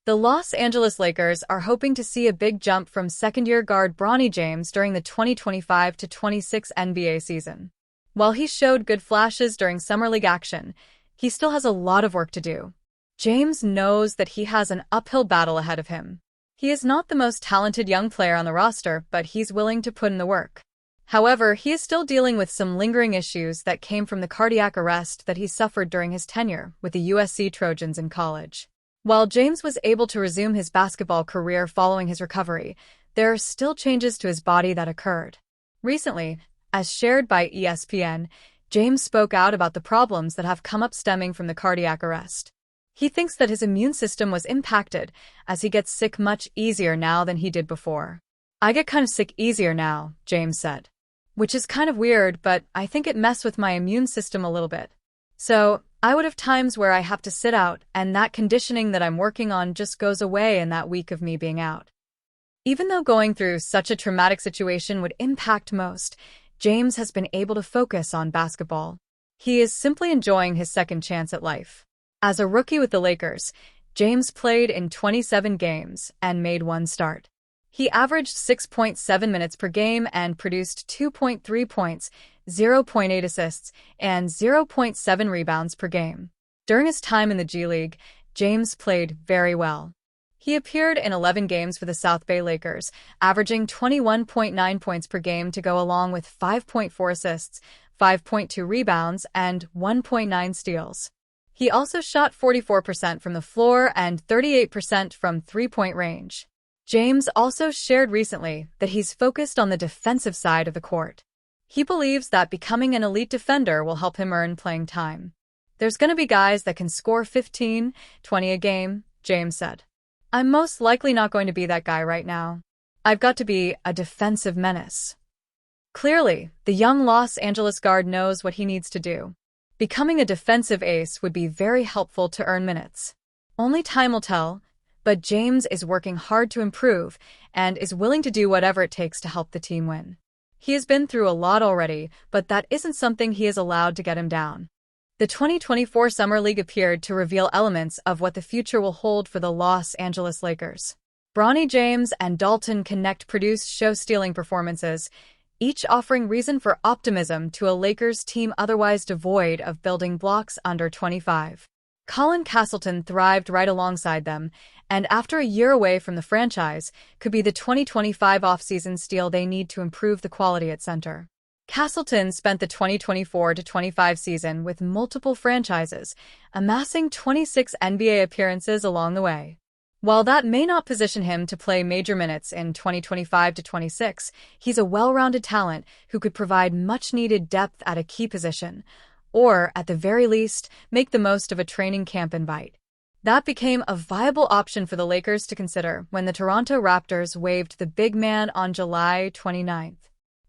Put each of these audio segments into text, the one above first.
The Los Angeles Lakers are hoping to see a big jump from second-year guard Bronny James during the 2025-26 NBA season. While he showed good flashes during Summer League action, he still has a lot of work to do. James knows that he has an uphill battle ahead of him. He is not the most talented young player on the roster, but he's willing to put in the work. However, he is still dealing with some lingering issues that came from the cardiac arrest that he suffered during his tenure with the USC Trojans in college. While James was able to resume his basketball career following his recovery, there are still changes to his body that occurred. Recently, as shared by ESPN, James spoke out about the problems that have come up stemming from the cardiac arrest. He thinks that his immune system was impacted, as he gets sick much easier now than he did before. "I get kind of sick easier now," James said. "Which is kind of weird, but I think it messed with my immune system a little bit. So, I would have times where I have to sit out, and that conditioning that I'm working on just goes away in that week of me being out." Even though going through such a traumatic situation would impact most, James has been able to focus on basketball. He is simply enjoying his second chance at life. As a rookie with the Lakers, James played in 27 games and made one start. He averaged 6.7 minutes per game and produced 2.3 points, 0.8 assists, and 0.7 rebounds per game. During his time in the G League, James played very well. He appeared in 11 games for the South Bay Lakers, averaging 21.9 points per game to go along with 5.4 assists, 5.2 rebounds, and 1.9 steals. He also shot 44% from the floor and 38% from three-point range. James also shared recently that he's focused on the defensive side of the court. He believes that becoming an elite defender will help him earn playing time. "There's going to be guys that can score 15, 20 a game," James said. "I'm most likely not going to be that guy right now. I've got to be a defensive menace." Clearly, the young Los Angeles guard knows what he needs to do. Becoming a defensive ace would be very helpful to earn minutes. Only time will tell, but James is working hard to improve and is willing to do whatever it takes to help the team win. He has been through a lot already, but that isn't something he is allowed to get him down. The 2024 Summer League appeared to reveal elements of what the future will hold for the Los Angeles Lakers. Bronny James and Dalton Knecht produced show-stealing performances, each offering reason for optimism to a Lakers team otherwise devoid of building blocks under 25. Colin Castleton thrived right alongside them, and after a year away from the franchise, could be the 2025 offseason steal they need to improve the quality at center. Castleton spent the 2024-25 season with multiple franchises, amassing 26 NBA appearances along the way. While that may not position him to play major minutes in 2025-26, he's a well-rounded talent who could provide much-needed depth at a key position, or, at the very least, make the most of a training camp invite. That became a viable option for the Lakers to consider when the Toronto Raptors waived the big man on July 29.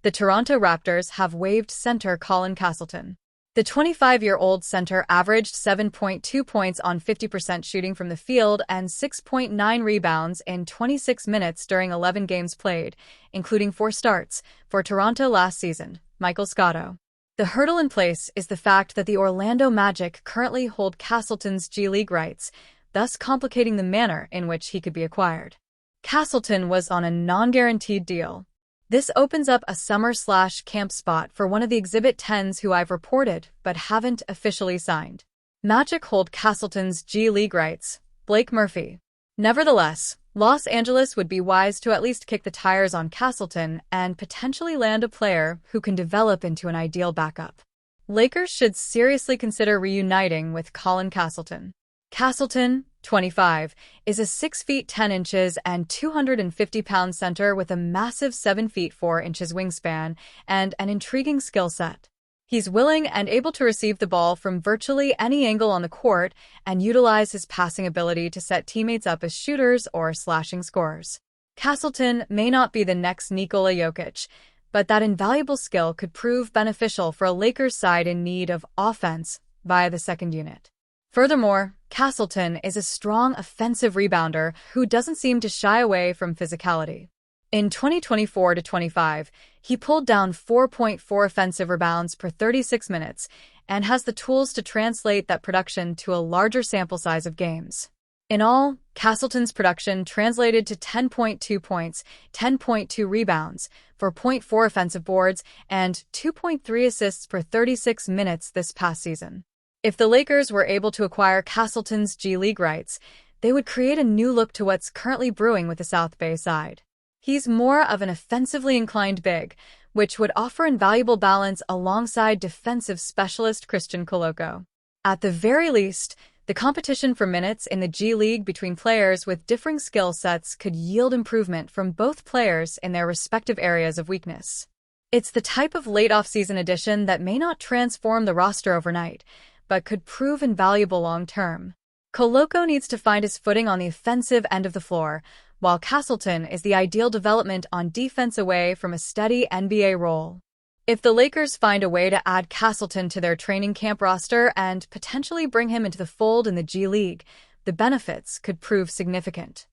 The Toronto Raptors have waived center Colin Castleton. The 25-year-old center averaged 7.2 points on 50% shooting from the field and 6.9 rebounds in 26 minutes during 11 games played, including 4 starts, for Toronto last season, Michael Scotto. The hurdle in place is the fact that the Orlando Magic currently hold Castleton's G League rights, thus complicating the manner in which he could be acquired. Castleton was on a non-guaranteed deal. This opens up a summer/camp spot for one of the Exhibit 10s who I've reported but haven't officially signed. Magic hold Castleton's G League rights, Blake Murphy. Nevertheless, Los Angeles would be wise to at least kick the tires on Castleton and potentially land a player who can develop into an ideal backup. Lakers should seriously consider reuniting with Colin Castleton. Castleton, 25, is a 6 feet 10 inches and 250-pound center with a massive 7 feet 4 inches wingspan and an intriguing skill set. He's willing and able to receive the ball from virtually any angle on the court and utilize his passing ability to set teammates up as shooters or slashing scorers. Castleton may not be the next Nikola Jokic, but that invaluable skill could prove beneficial for a Lakers side in need of offense via the second unit. Furthermore, Castleton is a strong offensive rebounder who doesn't seem to shy away from physicality. In 2024-25, he pulled down 4.4 offensive rebounds per 36 minutes and has the tools to translate that production to a larger sample size of games. In all, Castleton's production translated to 10.2 points, 10.2 rebounds, 4.4 offensive boards, and 2.3 assists per 36 minutes this past season. If the Lakers were able to acquire Castleton's G League rights, they would create a new look to what's currently brewing with the South Bay side. He's more of an offensively inclined big, which would offer invaluable balance alongside defensive specialist Christian Koloko. At the very least, the competition for minutes in the G League between players with differing skill sets could yield improvement from both players in their respective areas of weakness. It's the type of late off-season addition that may not transform the roster overnight, but could prove invaluable long-term. Koloko needs to find his footing on the offensive end of the floor, while Castleton is the ideal development on defense away from a steady NBA role. If the Lakers find a way to add Castleton to their training camp roster and potentially bring him into the fold in the G League, the benefits could prove significant.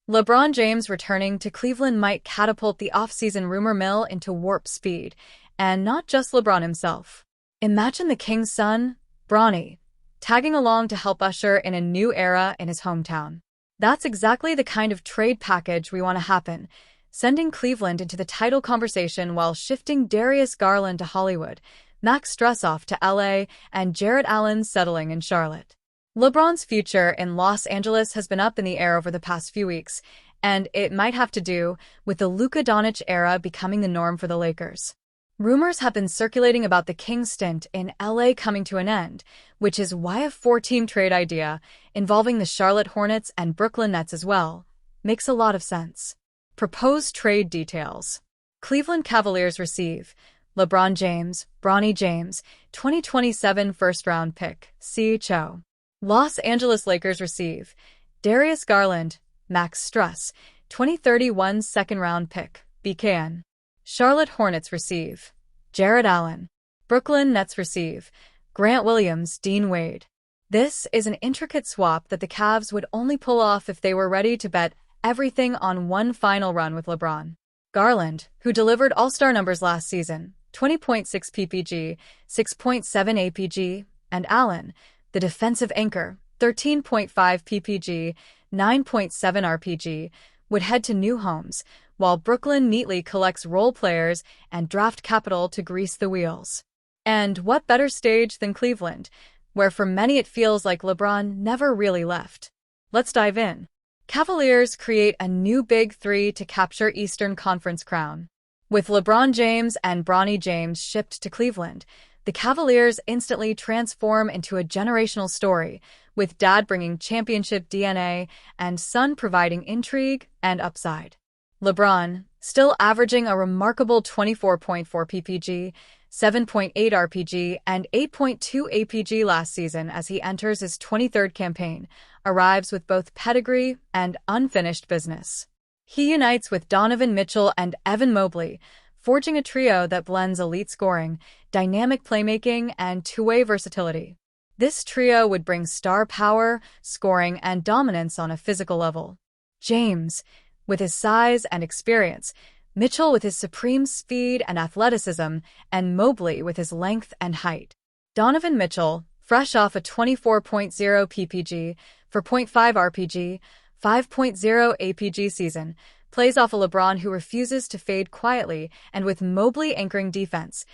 LeBron James returning to Cleveland might catapult the off-season rumor mill into warp speed, and not just LeBron himself. Imagine the King's son, Bronny, tagging along to help usher in a new era in his hometown. That's exactly the kind of trade package we want to happen, sending Cleveland into the title conversation while shifting Darius Garland to Hollywood, Max Strus off to LA, and Jarrett Allen settling in Charlotte. LeBron's future in Los Angeles has been up in the air over the past few weeks, and it might have to do with the Luka Doncic era becoming the norm for the Lakers. Rumors have been circulating about the Kings' stint in LA coming to an end, which is why a four-team trade idea, involving the Charlotte Hornets and Brooklyn Nets as well, makes a lot of sense. Proposed trade details. Cleveland Cavaliers receive LeBron James, Bronny James, 2027 first-round pick, CHO. Los Angeles Lakers receive Darius Garland, Max Strus, 2031 second-round pick, BKN. Charlotte Hornets receive Jarrett Allen. Brooklyn Nets receive Grant Williams, Dean Wade. This is an intricate swap that the Cavs would only pull off if they were ready to bet everything on one final run with LeBron. Garland, who delivered all-star numbers last season, 20.6 PPG, 6.7 APG, and Allen, the defensive anchor, 13.5 PPG, 9.7 RPG, would head to new homes, while Brooklyn neatly collects role players and draft capital to grease the wheels. And what better stage than Cleveland, where for many it feels like LeBron never really left. Let's dive in. Cavaliers create a new Big Three to capture Eastern Conference crown. With LeBron James and Bronny James shipped to Cleveland, the Cavaliers instantly transform into a generational story, with Dad bringing championship DNA and son providing intrigue and upside. LeBron, still averaging a remarkable 24.4 PPG, 7.8 RPG, and 8.2 APG last season as he enters his 23rd campaign, arrives with both pedigree and unfinished business. He unites with Donovan Mitchell and Evan Mobley, forging a trio that blends elite scoring, dynamic playmaking, and two-way versatility. This trio would bring star power, scoring, and dominance on a physical level. James, with his size and experience, Mitchell with his supreme speed and athleticism, and Mobley with his length and height. Donovan Mitchell, fresh off a 24.0 PPG, 4.5 RPG, 5.0 APG season, plays off a LeBron who refuses to fade quietly, and with Mobley anchoring defense,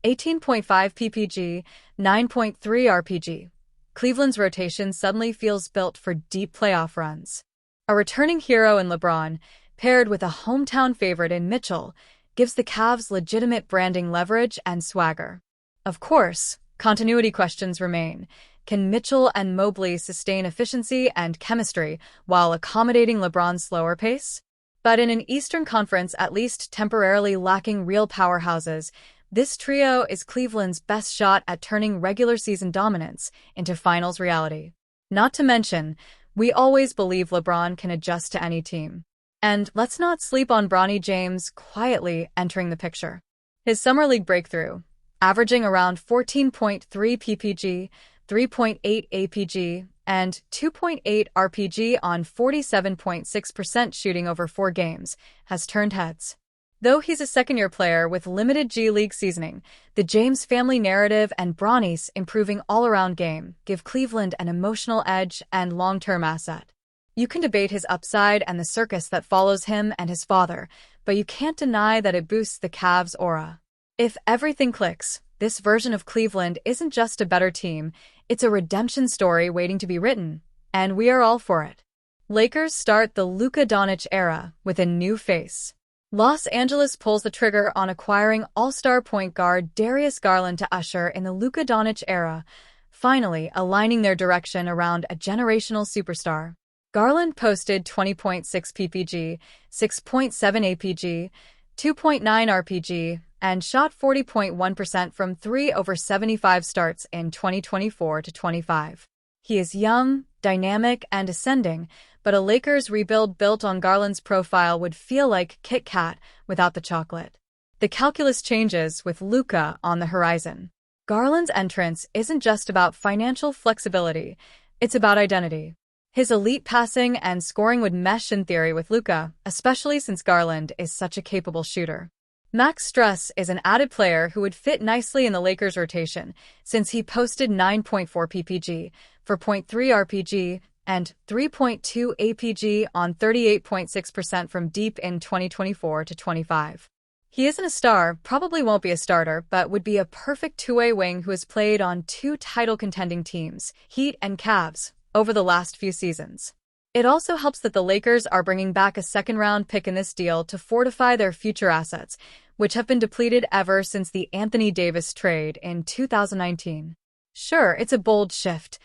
18.5 PPG, 9.3 RPG. Cleveland's rotation suddenly feels built for deep playoff runs. A returning hero in LeBron, paired with a hometown favorite in Mitchell, gives the Cavs legitimate branding leverage and swagger. Of course, continuity questions remain. Can Mitchell and Mobley sustain efficiency and chemistry while accommodating LeBron's slower pace? But in an Eastern Conference at least temporarily lacking real powerhouses, this trio is Cleveland's best shot at turning regular season dominance into finals reality. Not to mention, we always believe LeBron can adjust to any team. And let's not sleep on Bronny James quietly entering the picture. His summer league breakthrough, averaging around 14.3 PPG, 3.8 APG, and 2.8 RPG on 47.6% shooting over 4 games, has turned heads. Though he's a second-year player with limited G League seasoning, the James family narrative and Bronny's improving all-around game give Cleveland an emotional edge and long-term asset. You can debate his upside and the circus that follows him and his father, but you can't deny that it boosts the Cavs' aura. If everything clicks, this version of Cleveland isn't just a better team, it's a redemption story waiting to be written, and we are all for it. Lakers start the Luka Doncic era with a new face. Los Angeles pulls the trigger on acquiring all-star point guard Darius Garland to usher in the Luka Doncic era, finally aligning their direction around a generational superstar. Garland posted 20.6 ppg, 6.7 apg, 2.9 rpg, and shot 40.1% from 3 over 75 starts in 2024-25. He is young, dynamic, and ascending, but a Lakers rebuild built on Garland's profile would feel like Kit Kat without the chocolate. The calculus changes with Luka on the horizon. Garland's entrance isn't just about financial flexibility, it's about identity. His elite passing and scoring would mesh in theory with Luka, especially since Garland is such a capable shooter. Max Strus is an added player who would fit nicely in the Lakers' rotation, since he posted 9.4 ppg, 4.3 rpg, and 3.2 apg on 38.6% from deep in 2024-25. He isn't a star, probably won't be a starter, but would be a perfect two-way wing who has played on two title-contending teams, Heat and Cavs, over the last few seasons. It also helps that the Lakers are bringing back a second-round pick in this deal to fortify their future assets, which have been depleted ever since the Anthony Davis trade in 2019. Sure, it's a bold shift.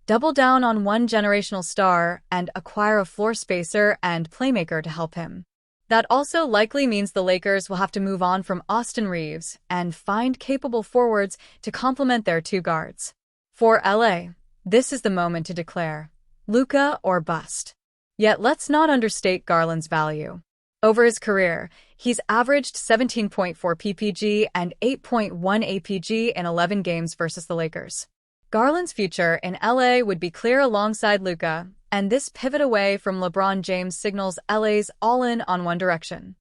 Double down on one generational star and acquire a floor spacer and playmaker to help him. That also likely means the Lakers will have to move on from Austin Reeves and find capable forwards to complement their two guards. For LA, this is the moment to declare Luka or bust. Yet let's not understate Garland's value. Over his career, he's averaged 17.4 ppg and 8.1 apg in 11 games versus the Lakers. Garland's future in LA would be clear alongside Luka, and this pivot away from LeBron James signals LA's all-in on one direction.